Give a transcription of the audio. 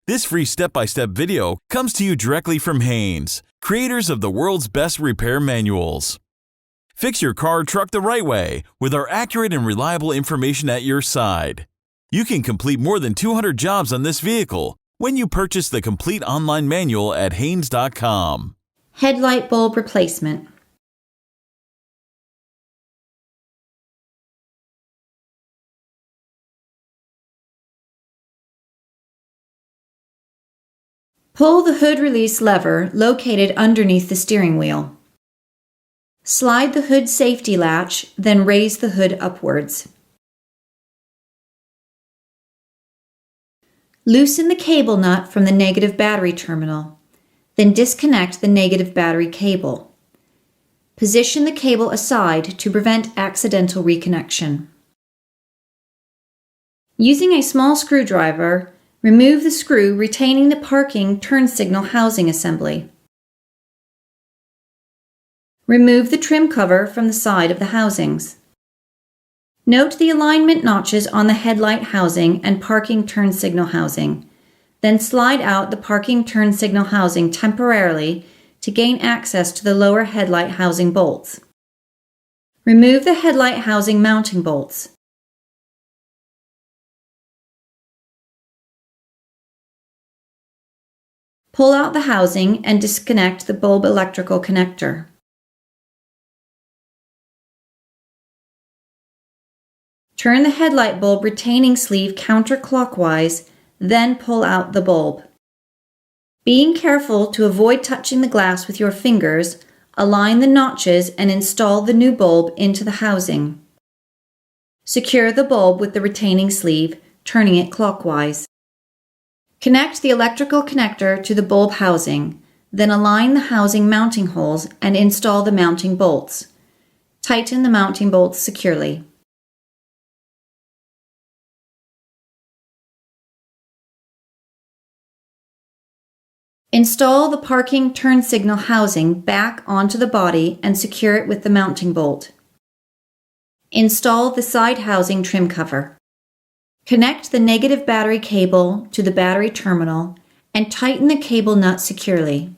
This free step-by-step video comes to you directly from Haynes, creators of the world's best repair manuals. Fix your car or truck the right way with our accurate and reliable information at your side. You can complete more than 200 jobs on this vehicle when you purchase the complete online manual at Haynes.com. Headlight bulb replacement. Pull the hood release lever located underneath the steering wheel. Slide the hood safety latch, then raise the hood upwards. Loosen the cable nut from the negative battery terminal, then disconnect the negative battery cable. Position the cable aside to prevent accidental reconnection. Using a small screwdriver, remove the screw retaining the parking turn signal housing assembly. Remove the trim cover from the side of the housings. Note the alignment notches on the headlight housing and parking turn signal housing. Then slide out the parking turn signal housing temporarily to gain access to the lower headlight housing bolts. Remove the headlight housing mounting bolts. Pull out the housing and disconnect the bulb electrical connector. Turn the headlight bulb retaining sleeve counterclockwise, then pull out the bulb. Being careful to avoid touching the glass with your fingers, align the notches and install the new bulb into the housing. Secure the bulb with the retaining sleeve, turning it clockwise. Connect the electrical connector to the bulb housing, then align the housing mounting holes and install the mounting bolts. Tighten the mounting bolts securely. Install the parking turn signal housing back onto the body and secure it with the mounting bolt. Install the side housing trim cover. Connect the negative battery cable to the battery terminal and tighten the cable nut securely.